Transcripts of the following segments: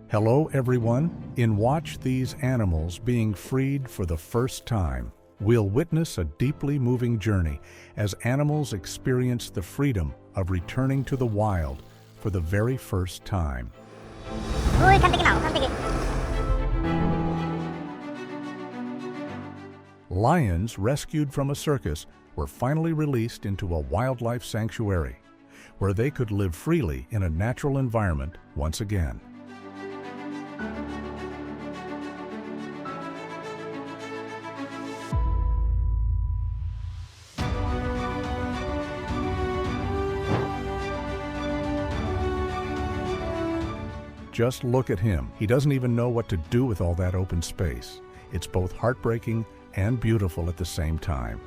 Hello everyone. In Watch These Animals Being Freed for the First Time, we'll witness a deeply moving journey as animals experience the freedom of returning to the wild for the very first time. Lions rescued from a circus were finally released into a wildlife sanctuary, where they could live freely in a natural environment once again. Just look at him. He doesn't even know what to do with all that open space. It's both heartbreaking and beautiful at the same time.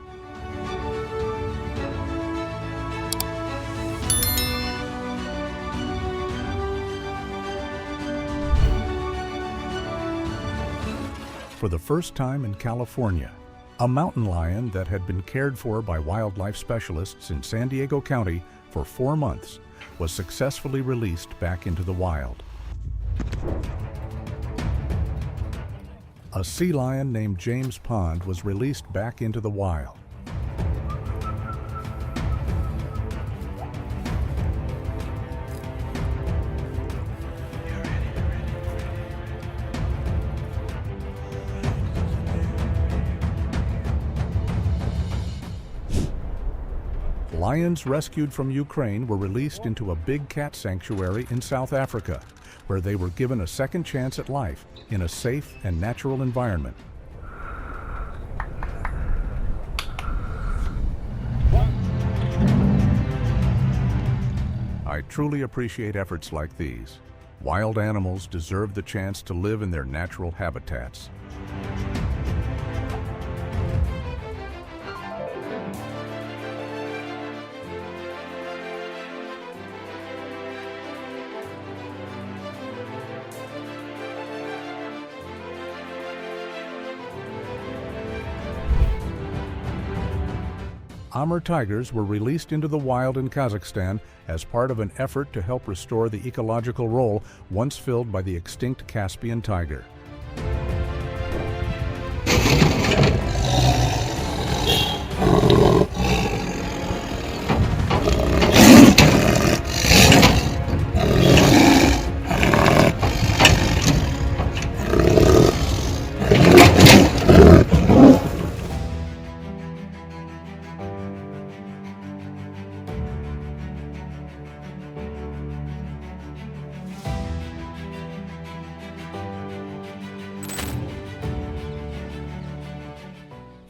For the first time in California, a mountain lion that had been cared for by wildlife specialists in San Diego County for 4 months was successfully released back into the wild. A sea lion named James Pond was released back into the wild. Lions rescued from Ukraine were released into a big cat sanctuary in South Africa, where they were given a second chance at life in a safe and natural environment. I truly appreciate efforts like these. Wild animals deserve the chance to live in their natural habitats. Amur tigers were released into the wild in Kazakhstan as part of an effort to help restore the ecological role once filled by the extinct Caspian tiger.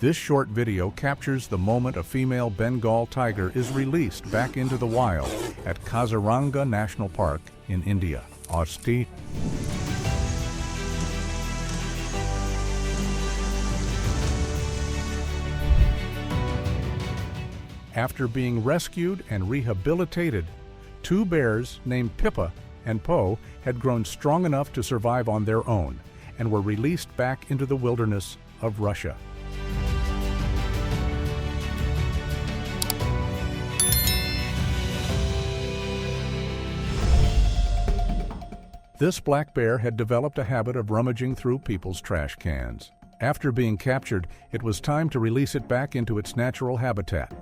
This short video captures the moment a female Bengal tiger is released back into the wild at Kaziranga National Park in India. Asti. After being rescued and rehabilitated, 2 bears named Pippa and Po had grown strong enough to survive on their own and were released back into the wilderness of Russia. This black bear had developed a habit of rummaging through people's trash cans. After being captured, it was time to release it back into its natural habitat.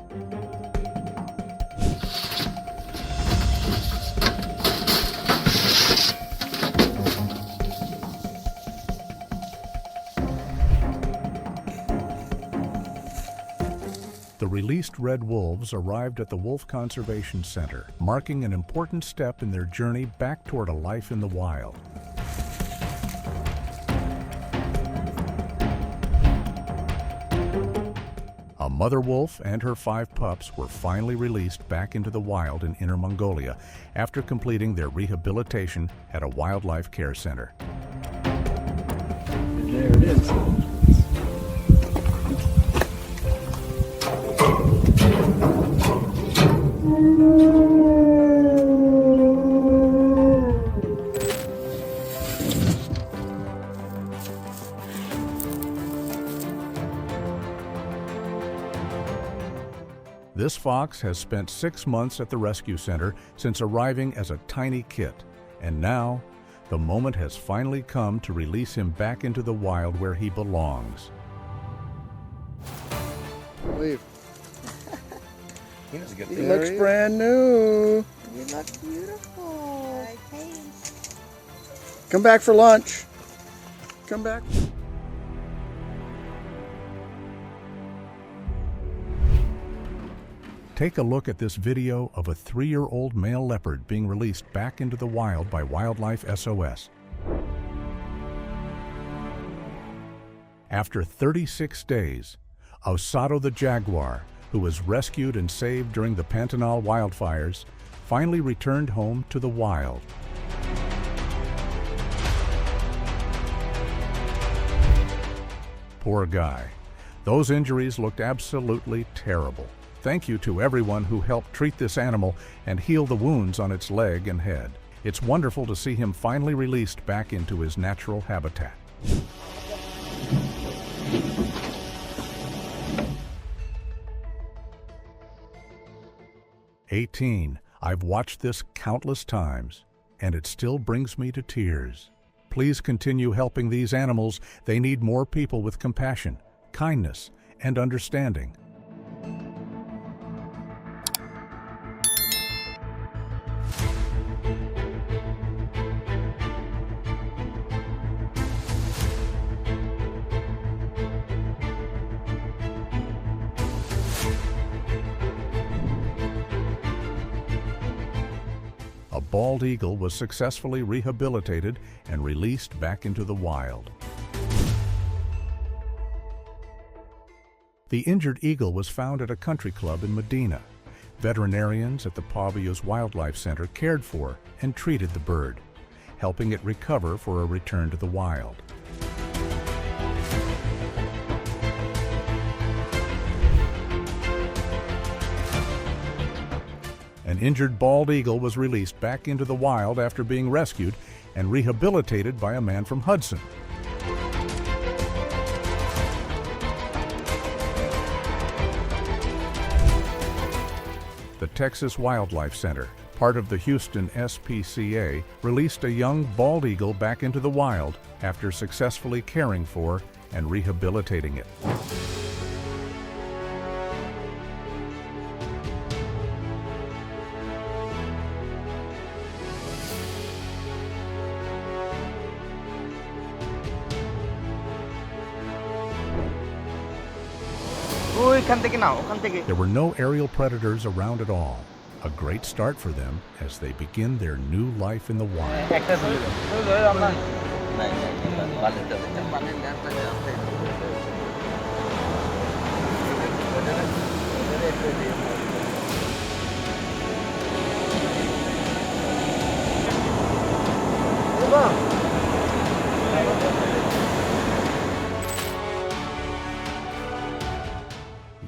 The released red wolves arrived at the Wolf Conservation Center, marking an important step in their journey back toward a life in the wild. A mother wolf and her 5 pups were finally released back into the wild in Inner Mongolia after completing their rehabilitation at a wildlife care center. There it is. This fox has spent 6 months at the rescue center since arriving as a tiny kit, and now, The moment has finally come to release him back into the wild where he belongs. Leave. He knows a good He thing. looks brand new. You look beautiful. Come back for lunch. Come back. Take a look at this video of a 3-year-old male leopard being released back into the wild by Wildlife SOS. After 36 days, Osado the jaguar, who was rescued and saved during the Pantanal wildfires, finally returned home to the wild. Poor guy. Those injuries looked absolutely terrible. Thank you to everyone who helped treat this animal and heal the wounds on its leg and head. It's wonderful to see him finally released back into his natural habitat. I've watched this countless times, and it still brings me to tears. Please continue helping these animals. They need more people with compassion, kindness, and understanding. A bald eagle was successfully rehabilitated and released back into the wild. The injured eagle was found at a country club in Medina. Veterinarians at the Pavios Wildlife Center cared for and treated the bird, helping it recover for a return to the wild. An injured bald eagle was released back into the wild after being rescued and rehabilitated by a man from Hudson. The Texas Wildlife Center, part of the Houston SPCA, released a young bald eagle back into the wild after successfully caring for and rehabilitating it. There were no aerial predators around at all. A great start for them as they begin their new life in the wild.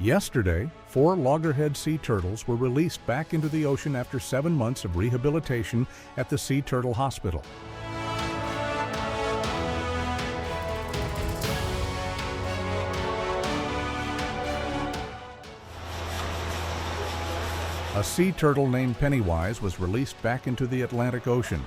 Yesterday, 4 loggerhead sea turtles were released back into the ocean after 7 months of rehabilitation at the Sea Turtle Hospital. A sea turtle named Pennywise was released back into the Atlantic Ocean.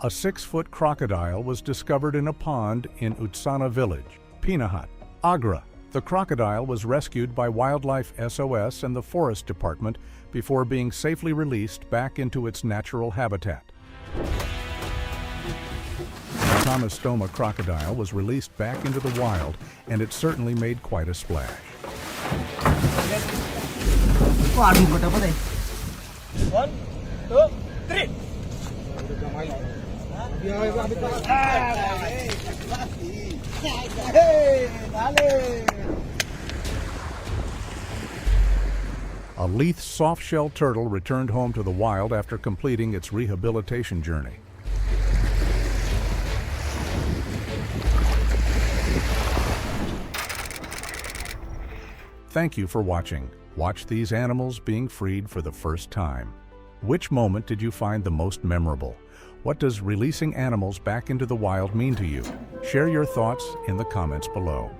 A 6-foot crocodile was discovered in a pond in Utsana village, Pinahat, Agra, The crocodile was rescued by Wildlife SOS and the Forest Department before being safely released back into its natural habitat. The Tomastoma crocodile was released back into the wild, and it certainly made quite a splash. One, two, three. A Leith soft-shell turtle returned home to the wild after completing its rehabilitation journey. Thank you for watching. Watch these animals being freed for the first time. Which moment did you find the most memorable? What does releasing animals back into the wild mean to you? Share your thoughts in the comments below.